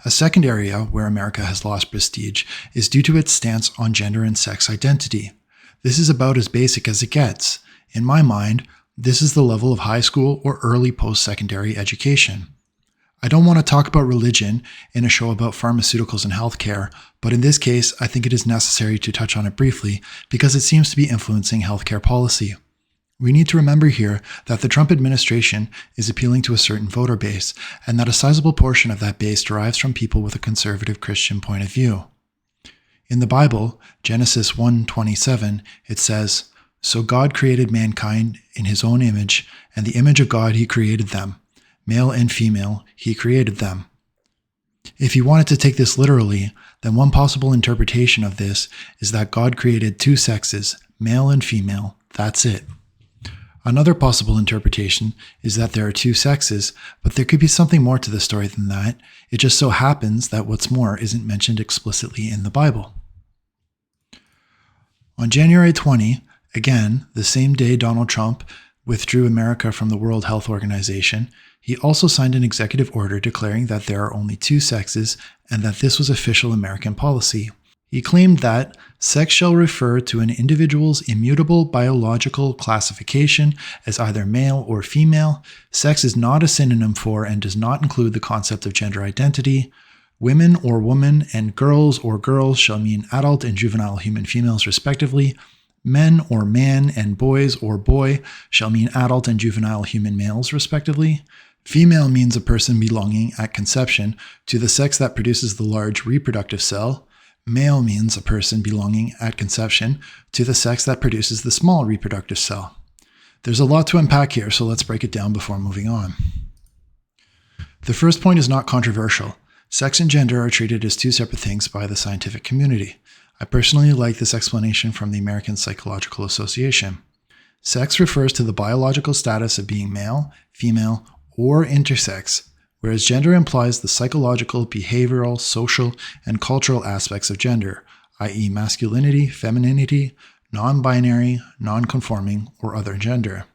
A second area where America has lost prestige is due to its stance on gender and sex identity. This is about as basic as it gets. In my mind, this is the level of high school or early post-secondary education. I don't want to talk about religion in a show about pharmaceuticals and healthcare, but in this case, I think it is necessary to touch on it briefly because it seems to be influencing healthcare policy. We need to remember here that the Trump administration is appealing to a certain voter base, and that a sizable portion of that base derives from people with a conservative Christian point of view. In the Bible, Genesis 1:27, it says, "So God created mankind in his own image, and the image of God he created them. Male and female, he created them." If you wanted to take this literally, then one possible interpretation of this is that God created two sexes, male and female, that's it. Another possible interpretation is that there are two sexes, but there could be something more to the story than that. It just so happens that what's more isn't mentioned explicitly in the Bible. On January 20, again, the same day Donald Trump withdrew America from the World Health Organization, he also signed an executive order declaring that there are only two sexes and that this was official American policy. He claimed that sex shall refer to an individual's immutable biological classification as either male or female. Sex is not a synonym for and does not include the concept of gender identity. Women or woman and girls or girls shall mean adult and juvenile human females respectively. Men or man and boys or boy shall mean adult and juvenile human males respectively. Female means a person belonging at conception to the sex that produces the large reproductive cell. Male means a person belonging at conception to the sex that produces the small reproductive cell. There's a lot to unpack here, so let's break it down before moving on. The first point is not controversial. Sex and gender are treated as two separate things by the scientific community. I personally like this explanation from the American Psychological Association. Sex refers to the biological status of being male, female, or intersex, whereas gender implies the psychological, behavioral, social, and cultural aspects of gender, i.e. masculinity, femininity, non-binary, non-conforming, or other gender.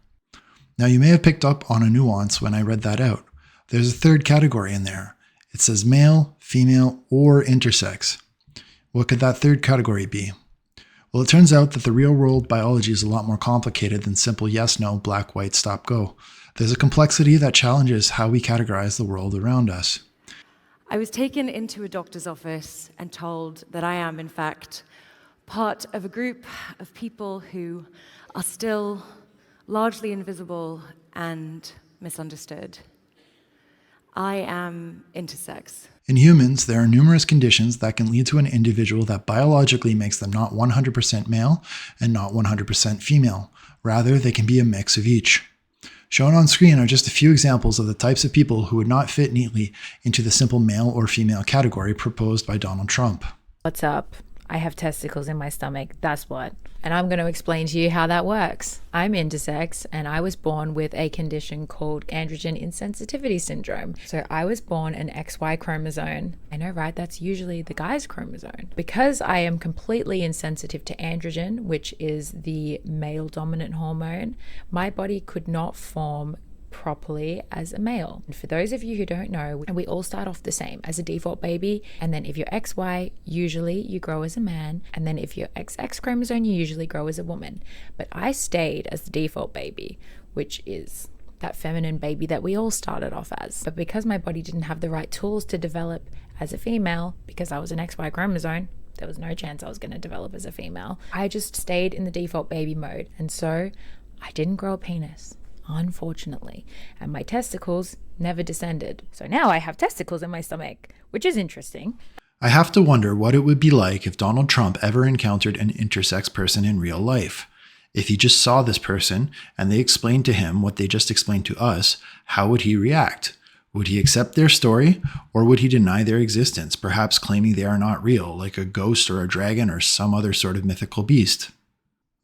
Now you may have picked up on a nuance when I read that out. There's a third category in there. It says male, female, or intersex. What could that third category be? Well, it turns out that the real-world biology is a lot more complicated than simple yes, no, black, white, stop, go. There's a complexity that challenges how we categorize the world around us. I was taken into a doctor's office and told that I am, in fact, part of a group of people who are still largely invisible and misunderstood. I am intersex. In humans, there are numerous conditions that can lead to an individual that biologically makes them not 100% male and not 100% female. Rather, they can be a mix of each. Shown on screen are just a few examples of the types of people who would not fit neatly into the simple male or female category proposed by Donald Trump. What's up? I have testicles in my stomach, that's what. And I'm going to explain to you how that works. I'm intersex and I was born with a condition called androgen insensitivity syndrome. So I was born an XY chromosome. I know, right? That's usually the guy's chromosome. Because I am completely insensitive to androgen, which is the male dominant hormone, my body could not form properly as a male. And for those of you who don't know, we all start off the same as a default baby, and then if you're XY, usually you grow as a man, and then if you're XX chromosome, you usually grow as a woman. But I stayed as the default baby, which is that feminine baby that we all started off as. But because my body didn't have the right tools to develop as a female, because I was an XY chromosome, there was no chance I was going to develop as a female. I just stayed in the default baby mode, and so I didn't grow a penis, unfortunately, and my testicles never descended. So now I have testicles in my stomach, which is interesting. I have to wonder what it would be like if Donald Trump ever encountered an intersex person in real life. If he just saw this person and they explained to him what they just explained to us, how would he react? Would he accept their story, or would he deny their existence, perhaps claiming they are not real, like a ghost or a dragon or some other sort of mythical beast?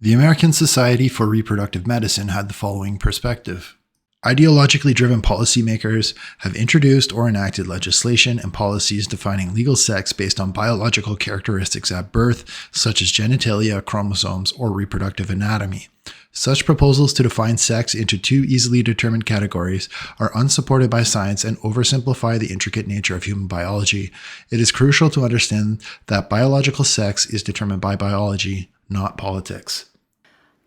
The American Society for Reproductive Medicine had the following perspective. Ideologically driven policymakers have introduced or enacted legislation and policies defining legal sex based on biological characteristics at birth, such as genitalia, chromosomes, or reproductive anatomy. Such proposals to define sex into two easily determined categories are unsupported by science and oversimplify the intricate nature of human biology. It is crucial to understand that biological sex is determined by biology, not politics.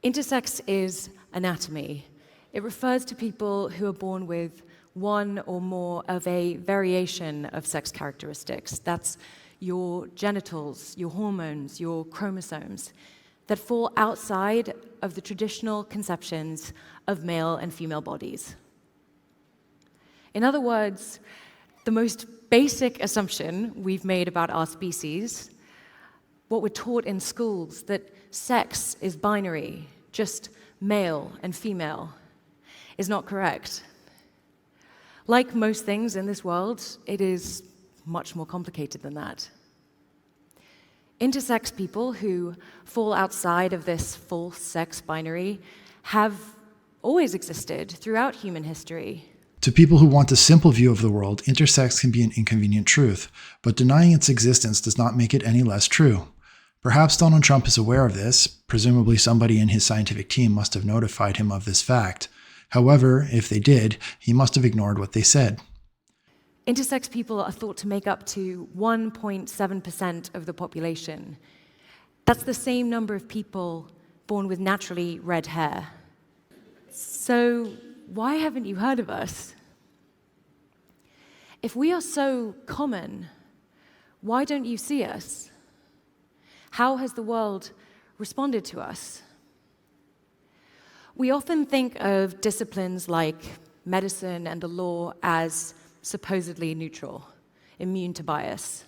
Intersex is anatomy. It refers to people who are born with one or more of a variation of sex characteristics. That's your genitals, your hormones, your chromosomes, that fall outside of the traditional conceptions of male and female bodies. In other words, the most basic assumption we've made about our species, what we're taught in schools, that sex is binary, just male and female, is not correct. Like most things in this world, it is much more complicated than that. Intersex people who fall outside of this false sex binary have always existed throughout human history. To people who want a simple view of the world, intersex can be an inconvenient truth, but denying its existence does not make it any less true. Perhaps Donald Trump is aware of this. Presumably somebody in his scientific team must have notified him of this fact. However, if they did, he must have ignored what they said. Intersex people are thought to make up to 1.7% of the population. That's the same number of people born with naturally red hair. So why haven't you heard of us? If we are so common, why don't you see us? How has the world responded to us? We often think of disciplines like medicine and the law as supposedly neutral, immune to bias.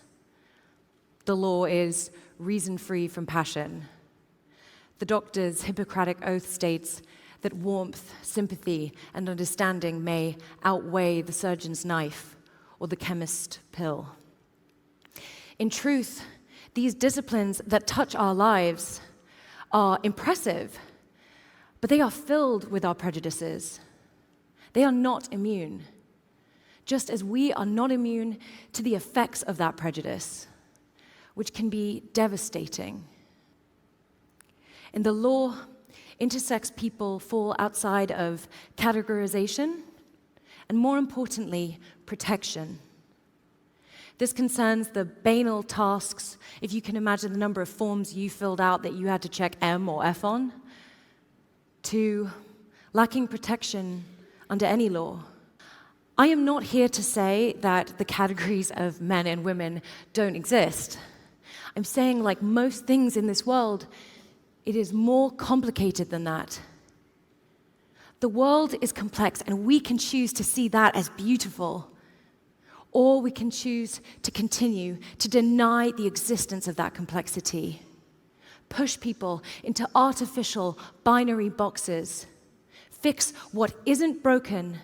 The law is reason-free from passion. The doctor's Hippocratic oath states that warmth, sympathy, and understanding may outweigh the surgeon's knife or the chemist's pill. In truth, these disciplines that touch our lives are impressive, but they are filled with our prejudices. They are not immune, just as we are not immune to the effects of that prejudice, which can be devastating. In the law, intersex people fall outside of categorization and, more importantly, protection. This concerns the banal tasks, if you can imagine the number of forms you filled out that you had to check M or F on, to lacking protection under any law. I am not here to say that the categories of men and women don't exist. I'm saying, like most things in this world, it is more complicated than that. The world is complex, and we can choose to see that as beautiful, or we can choose to continue to deny the existence of that complexity, push people into artificial binary boxes, fix what isn't broken,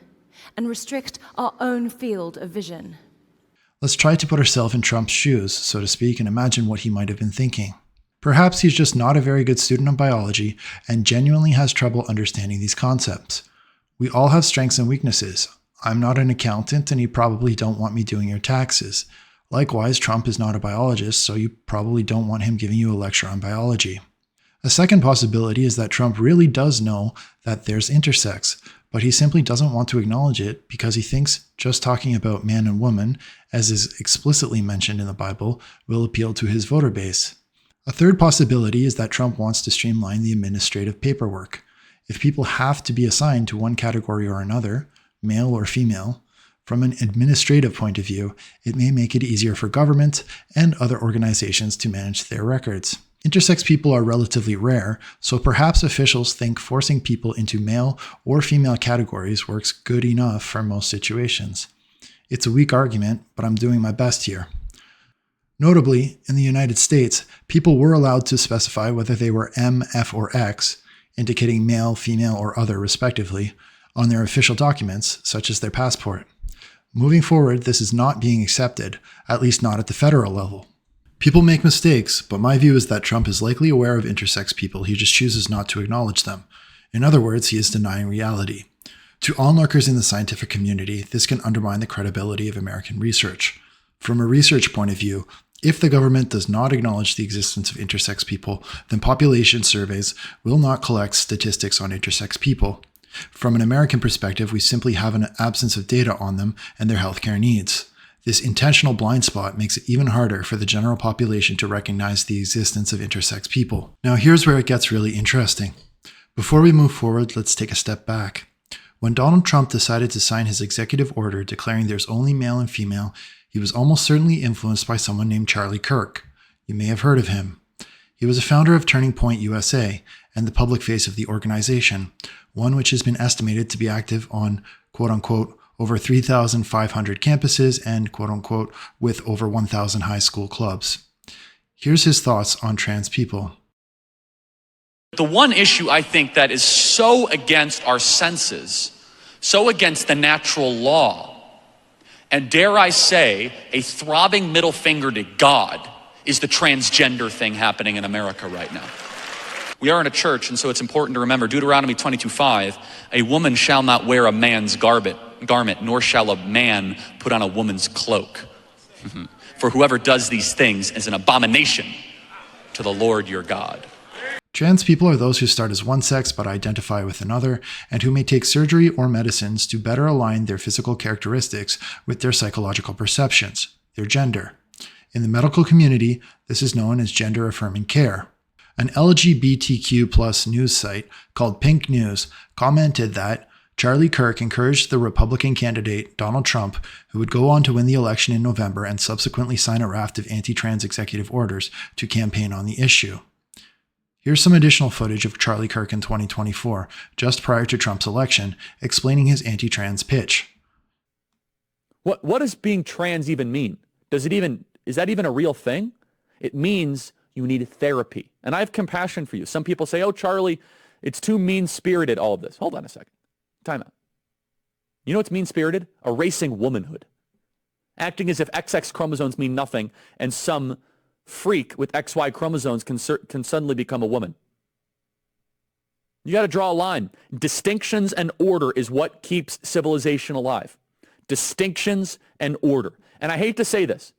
and restrict our own field of vision. Let's try to put ourselves in Trump's shoes, so to speak, and imagine what he might have been thinking. Perhaps he's just not a very good student of biology and genuinely has trouble understanding these concepts. We all have strengths and weaknesses. I'm not an accountant, and you probably don't want me doing your taxes. Likewise, Trump is not a biologist, so you probably don't want him giving you a lecture on biology. A second possibility is that Trump really does know that there's intersex, but he simply doesn't want to acknowledge it because he thinks just talking about man and woman, as is explicitly mentioned in the Bible, will appeal to his voter base. A third possibility is that Trump wants to streamline the administrative paperwork. If people have to be assigned to one category or another, male or female, from an administrative point of view, it may make it easier for government and other organizations to manage their records. Intersex people are relatively rare, so perhaps officials think forcing people into male or female categories works good enough for most situations. It's a weak argument, but I'm doing my best here. Notably, in the United States, people were allowed to specify whether they were M, F, or X, indicating male, female, or other respectively, on their official documents, such as their passport. Moving forward, this is not being accepted, at least not at the federal level. People make mistakes, but my view is that Trump is likely aware of intersex people, he just chooses not to acknowledge them. In other words, he is denying reality. To onlookers in the scientific community, this can undermine the credibility of American research. From a research point of view, If the government does not acknowledge the existence of intersex people, then population surveys will not collect statistics on intersex people. From an American perspective, we simply have an absence of data on them and their healthcare needs. This intentional blind spot makes it even harder for the general population to recognize the existence of intersex people. Now, here's where it gets really interesting. Before we move forward, let's take a step back. When Donald Trump decided to sign his executive order declaring there's only male and female, he was almost certainly influenced by someone named Charlie Kirk. You may have heard of him. He was a founder of Turning Point USA and the public face of the organization, one which has been estimated to be active on, quote-unquote, over 3,500 campuses and, quote-unquote, with over 1,000 high school clubs. Here's his thoughts on trans people. The one issue I think that is so against our senses, so against the natural law, and dare I say, a throbbing middle finger to God, is the transgender thing happening in America right now. We are in a church, and so it's important to remember Deuteronomy 22:5, a woman shall not wear a man's garment, nor shall a man put on a woman's cloak. For whoever does these things is an abomination to the Lord your God. Trans people are those who start as one sex but identify with another, and who may take surgery or medicines to better align their physical characteristics with their psychological perceptions, their gender. In the medical community, this is known as gender-affirming care. An LGBTQ+ news site called Pink News commented that Charlie Kirk encouraged the Republican candidate Donald Trump, who would go on to win the election in November and subsequently sign a raft of anti-trans executive orders, to campaign on the issue. Here's some additional footage of Charlie Kirk in 2024, just prior to Trump's election, explaining his anti-trans pitch. What does being trans even mean? Is that even a real thing? It means you need therapy. And I have compassion for you. Some people say, oh, Charlie, it's too mean-spirited, all of this. Hold on a second. Time out. You know what's mean-spirited? Erasing womanhood. Acting as if XX chromosomes mean nothing and some freak with XY chromosomes can suddenly become a woman. You got to draw a line. Distinctions and order is what keeps civilization alive. Distinctions and order. And I hate to say this.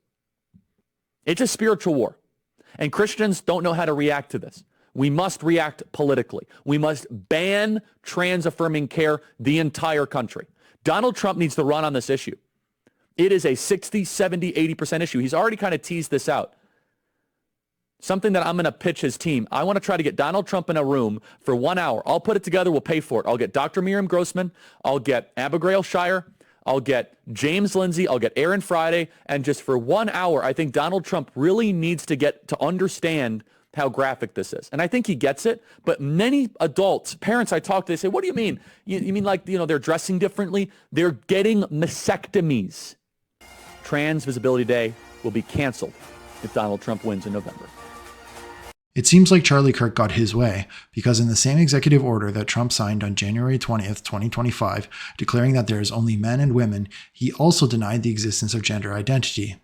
It's a spiritual war. And Christians don't know how to react to this. We must react politically. We must ban trans-affirming care the entire country. Donald Trump needs to run on this issue. It is a 60, 70, 80% issue. He's already kind of teased this out. Something that I'm going to pitch his team. I want to try to get Donald Trump in a room for 1 hour. I'll put it together. We'll pay for it. I'll get Dr. Miriam Grossman. I'll get Abigail Shire. I'll get James Lindsay. I'll get Aaron Friday. And just for 1 hour, I think Donald Trump really needs to get to understand how graphic this is. And I think he gets it. But many adults, parents I talk to, they say, what do you mean? You mean like, they're dressing differently? They're getting mastectomies. Trans Visibility Day will be canceled if Donald Trump wins in November. It seems like Charlie Kirk got his way, because in the same executive order that Trump signed on January 20th, 2025, declaring that there is only men and women, he also denied the existence of gender identity.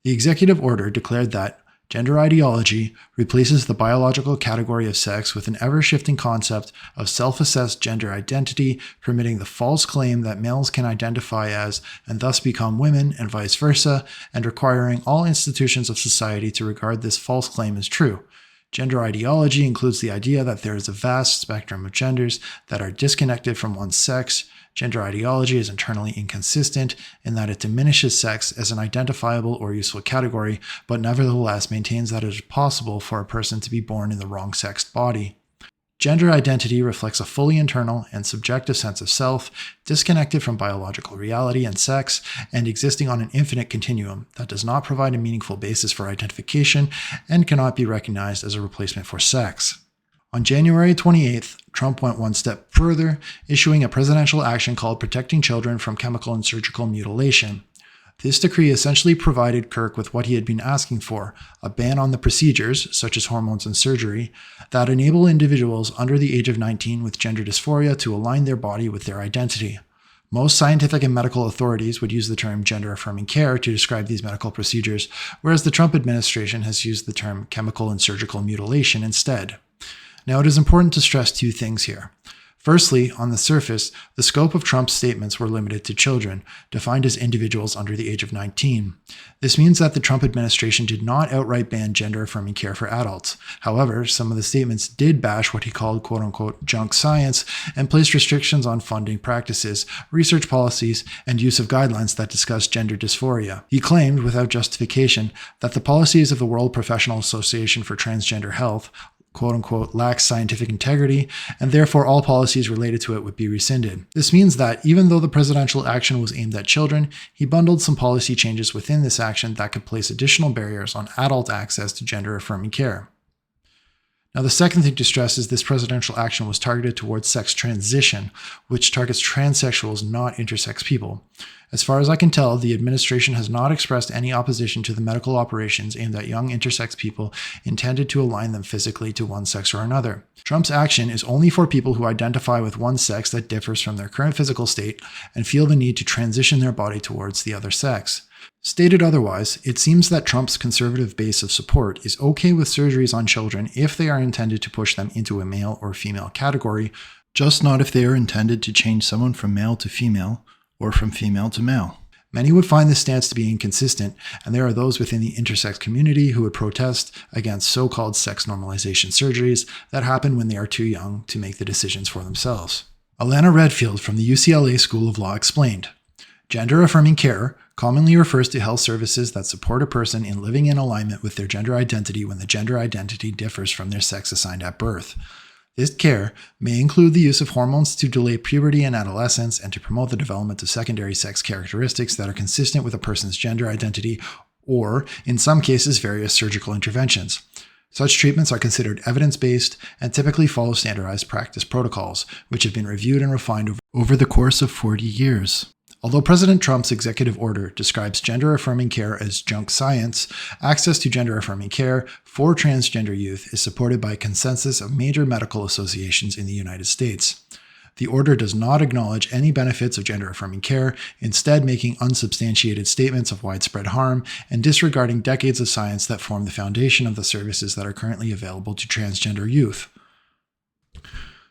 The executive order declared that gender ideology replaces the biological category of sex with an ever-shifting concept of self-assessed gender identity, permitting the false claim that males can identify as and thus become women and vice versa, and requiring all institutions of society to regard this false claim as true. Gender ideology includes the idea that there is a vast spectrum of genders that are disconnected from one's sex. Gender ideology is internally inconsistent in that it diminishes sex as an identifiable or useful category, but nevertheless maintains that it is possible for a person to be born in the wrong-sexed body. Gender identity reflects a fully internal and subjective sense of self, disconnected from biological reality and sex, and existing on an infinite continuum that does not provide a meaningful basis for identification and cannot be recognized as a replacement for sex. On January 28th, Trump went one step further, issuing a presidential action called Protecting Children from Chemical and Surgical Mutilation. This decree essentially provided Kirk with what he had been asking for, a ban on the procedures, such as hormones and surgery, that enable individuals under the age of 19 with gender dysphoria to align their body with their identity. Most scientific and medical authorities would use the term gender-affirming care to describe these medical procedures, whereas the Trump administration has used the term chemical and surgical mutilation instead. Now, it is important to stress two things here. Firstly, on the surface, the scope of Trump's statements were limited to children, defined as individuals under the age of 19. This means that the Trump administration did not outright ban gender-affirming care for adults. However, some of the statements did bash what he called quote-unquote junk science and placed restrictions on funding practices, research policies, and use of guidelines that discuss gender dysphoria. He claimed, without justification, that the policies of the World Professional Association for Transgender Health quote-unquote lacks scientific integrity, and therefore all policies related to it would be rescinded. This means that even though the presidential action was aimed at children, he bundled some policy changes within this action that could place additional barriers on adult access to gender-affirming care. Now, the second thing to stress is this presidential action was targeted towards sex transition, which targets transsexuals, not intersex people. As far as I can tell, the administration has not expressed any opposition to the medical operations aimed at young intersex people intended to align them physically to one sex or another. Trump's action is only for people who identify with one sex that differs from their current physical state and feel the need to transition their body towards the other sex. Stated otherwise, it seems that Trump's conservative base of support is okay with surgeries on children if they are intended to push them into a male or female category, just not if they are intended to change someone from male to female or from female to male. Many would find this stance to be inconsistent, and there are those within the intersex community who would protest against so-called sex normalization surgeries that happen when they are too young to make the decisions for themselves. Alana Redfield from the UCLA School of Law explained, "Gender-affirming care commonly refers to health services that support a person in living in alignment with their gender identity when the gender identity differs from their sex assigned at birth. This care may include the use of hormones to delay puberty and adolescence and to promote the development of secondary sex characteristics that are consistent with a person's gender identity, or, in some cases, various surgical interventions. Such treatments are considered evidence-based and typically follow standardized practice protocols, which have been reviewed and refined over the course of 40 years. Although President Trump's executive order describes gender-affirming care as junk science, access to gender-affirming care for transgender youth is supported by a consensus of major medical associations in the United States. The order does not acknowledge any benefits of gender-affirming care, instead making unsubstantiated statements of widespread harm and disregarding decades of science that form the foundation of the services that are currently available to transgender youth."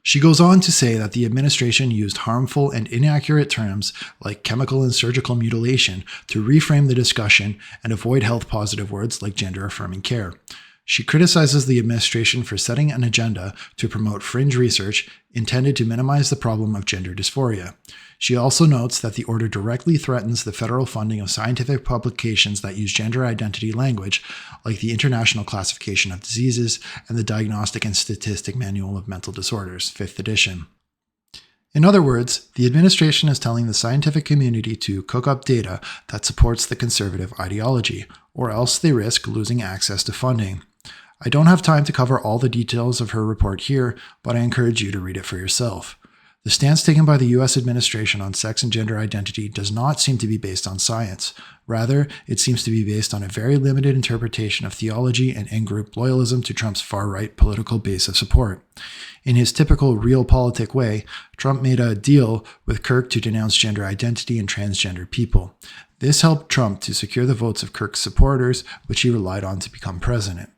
She goes on to say that the administration used harmful and inaccurate terms like chemical and surgical mutilation to reframe the discussion and avoid health-positive words like gender-affirming care. She criticizes the administration for setting an agenda to promote fringe research intended to minimize the problem of gender dysphoria. She also notes that the order directly threatens the federal funding of scientific publications that use gender identity language, like the International Classification of Diseases and the Diagnostic and Statistic Manual of Mental Disorders, 5th edition. In other words, the administration is telling the scientific community to cook up data that supports the conservative ideology, or else they risk losing access to funding. I don't have time to cover all the details of her report here, but I encourage you to read it for yourself. The stance taken by the U.S. administration on sex and gender identity does not seem to be based on science. Rather, it seems to be based on a very limited interpretation of theology and in-group loyalism to Trump's far-right political base of support. In his typical realpolitik way, Trump made a deal with Kirk to denounce gender identity and transgender people. This helped Trump to secure the votes of Kirk's supporters, which he relied on to become president.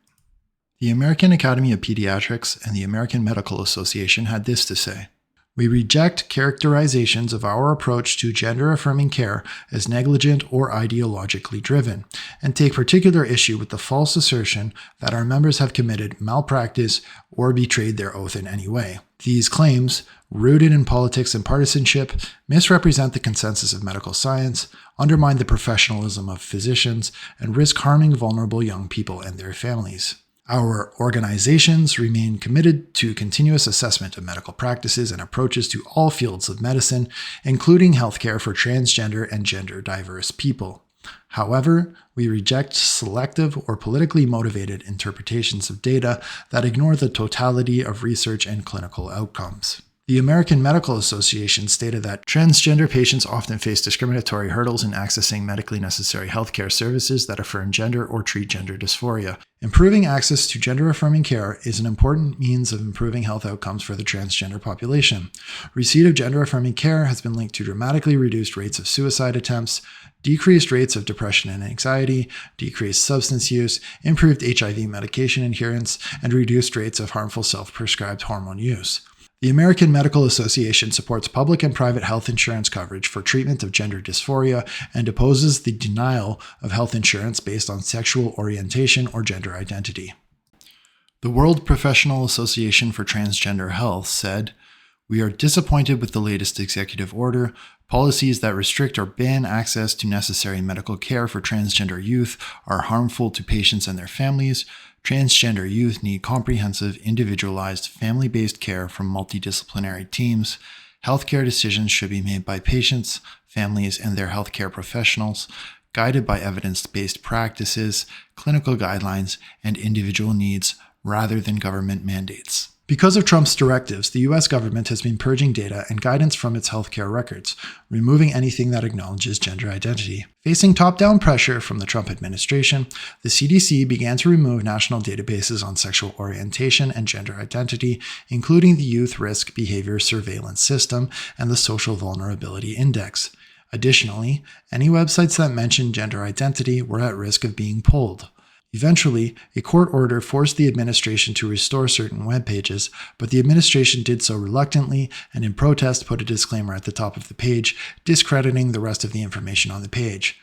The American Academy of Pediatrics and the American Medical Association had this to say: "We reject characterizations of our approach to gender-affirming care as negligent or ideologically driven, and take particular issue with the false assertion that our members have committed malpractice or betrayed their oath in any way. These claims, rooted in politics and partisanship, misrepresent the consensus of medical science, undermine the professionalism of physicians, and risk harming vulnerable young people and their families. Our organizations remain committed to continuous assessment of medical practices and approaches to all fields of medicine, including healthcare for transgender and gender diverse people. However, we reject selective or politically motivated interpretations of data that ignore the totality of research and clinical outcomes." The American Medical Association stated that transgender patients often face discriminatory hurdles in accessing medically necessary healthcare services that affirm gender or treat gender dysphoria. Improving access to gender-affirming care is an important means of improving health outcomes for the transgender population. Receipt of gender-affirming care has been linked to dramatically reduced rates of suicide attempts, decreased rates of depression and anxiety, decreased substance use, improved HIV medication adherence, and reduced rates of harmful self-prescribed hormone use. The American Medical Association supports public and private health insurance coverage for treatment of gender dysphoria and opposes the denial of health insurance based on sexual orientation or gender identity. The World Professional Association for Transgender Health said, "We are disappointed with the latest executive order. Policies that restrict or ban access to necessary medical care for transgender youth are harmful to patients and their families. Transgender youth need comprehensive, individualized, family-based care from multidisciplinary teams. Healthcare decisions should be made by patients, families, and their healthcare professionals, guided by evidence-based practices, clinical guidelines, and individual needs, rather than government mandates." Because of Trump's directives, the US government has been purging data and guidance from its healthcare records, removing anything that acknowledges gender identity. Facing top-down pressure from the Trump administration, the CDC began to remove national databases on sexual orientation and gender identity, including the Youth Risk Behavior Surveillance System and the Social Vulnerability Index. Additionally, any websites that mentioned gender identity were at risk of being pulled. Eventually, a court order forced the administration to restore certain web pages, but the administration did so reluctantly and in protest put a disclaimer at the top of the page, discrediting the rest of the information on the page.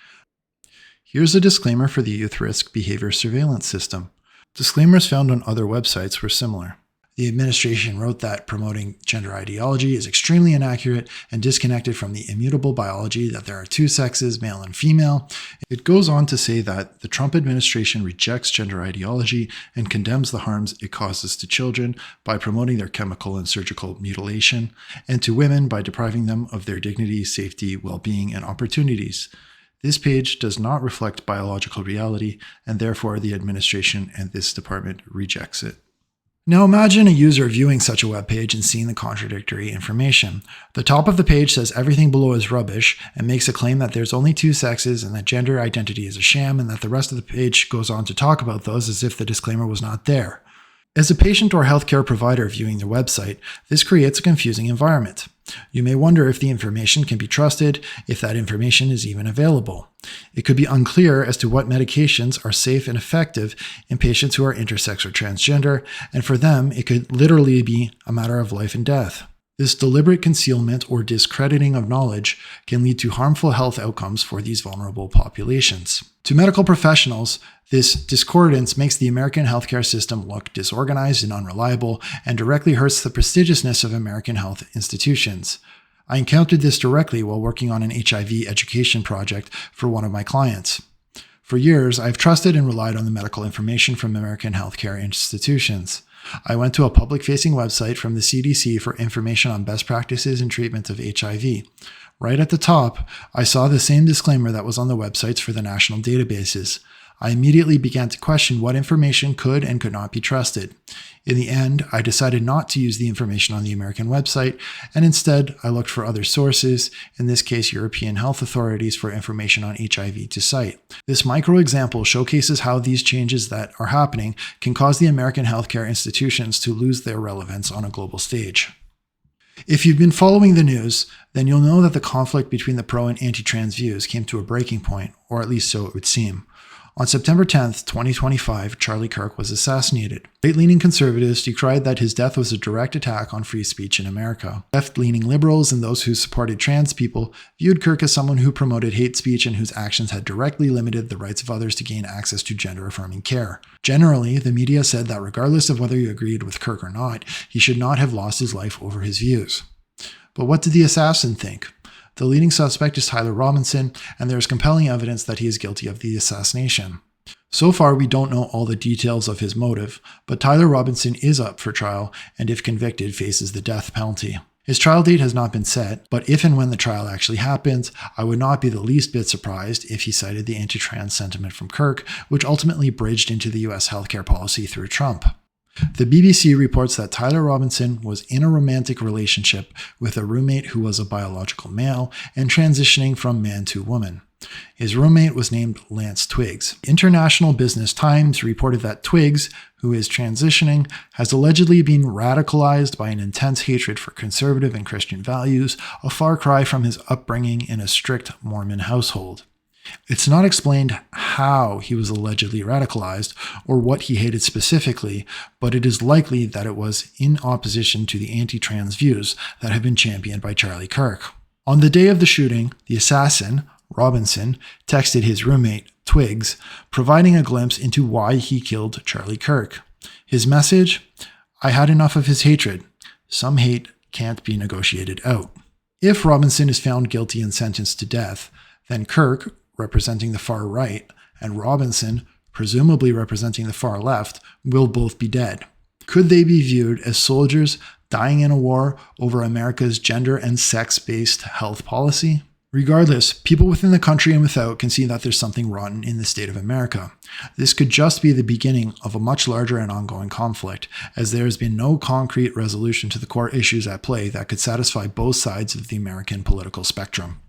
Here's a disclaimer for the Youth Risk Behavior Surveillance System. Disclaimers found on other websites were similar. The administration wrote that promoting gender ideology is extremely inaccurate and disconnected from the immutable biology that there are two sexes, male and female. It goes on to say that the Trump administration rejects gender ideology and condemns the harms it causes to children by promoting their chemical and surgical mutilation, and to women by depriving them of their dignity, safety, well-being, and opportunities. This page does not reflect biological reality, and therefore the administration and this department rejects it. Now imagine a user viewing such a web page and seeing the contradictory information. The top of the page says everything below is rubbish and makes a claim that there's only two sexes and that gender identity is a sham, and that the rest of the page goes on to talk about those as if the disclaimer was not there. As a patient or healthcare provider viewing their website, this creates a confusing environment. You may wonder if the information can be trusted, if that information is even available. It could be unclear as to what medications are safe and effective in patients who are intersex or transgender, and for them, it could literally be a matter of life and death. This deliberate concealment or discrediting of knowledge can lead to harmful health outcomes for these vulnerable populations. To medical professionals, this discordance makes the American healthcare system look disorganized and unreliable and directly hurts the prestigiousness of American health institutions. I encountered this directly while working on an HIV education project for one of my clients. For years, I've trusted and relied on the medical information from American healthcare institutions. I went to a public-facing website from the CDC for information on best practices in treatment of HIV. Right at the top, I saw the same disclaimer that was on the websites for the national databases. I immediately began to question what information could and could not be trusted. In the end, I decided not to use the information on the American website, and instead I looked for other sources, in this case European health authorities, for information on HIV to cite. This micro example showcases how these changes that are happening can cause the American healthcare institutions to lose their relevance on a global stage. If you've been following the news, then you'll know that the conflict between the pro and anti-trans views came to a breaking point, or at least so it would seem. On September 10th, 2025, Charlie Kirk was assassinated. Right-leaning conservatives decried that his death was a direct attack on free speech in America. Left-leaning liberals and those who supported trans people viewed Kirk as someone who promoted hate speech and whose actions had directly limited the rights of others to gain access to gender-affirming care. Generally, the media said that regardless of whether you agreed with Kirk or not, he should not have lost his life over his views. But what did the assassin think? The leading suspect is Tyler Robinson, and there is compelling evidence that he is guilty of the assassination. So far, we don't know all the details of his motive, but Tyler Robinson is up for trial and, if convicted, faces the death penalty. His trial date has not been set, but if and when the trial actually happens, I would not be the least bit surprised if he cited the anti-trans sentiment from Kirk, which ultimately bridged into the US healthcare policy through Trump. The BBC reports that Tyler Robinson was in a romantic relationship with a roommate who was a biological male and transitioning from man to woman. His roommate was named Lance Twiggs. International Business Times reported that Twiggs, who is transitioning, has allegedly been radicalized by an intense hatred for conservative and Christian values, a far cry from his upbringing in a strict Mormon household. It's not explained how he was allegedly radicalized or what he hated specifically, but it is likely that it was in opposition to the anti-trans views that have been championed by Charlie Kirk. On the day of the shooting, the assassin, Robinson, texted his roommate, Twiggs, providing a glimpse into why he killed Charlie Kirk. His message? I had enough of his hatred. Some hate can't be negotiated out. If Robinson is found guilty and sentenced to death, then Kirk, representing the far right, and Robinson, presumably representing the far left, will both be dead. Could they be viewed as soldiers dying in a war over America's gender and sex-based health policy? Regardless, people within the country and without can see that there's something rotten in the state of America. This could just be the beginning of a much larger and ongoing conflict, as there has been no concrete resolution to the core issues at play that could satisfy both sides of the American political spectrum.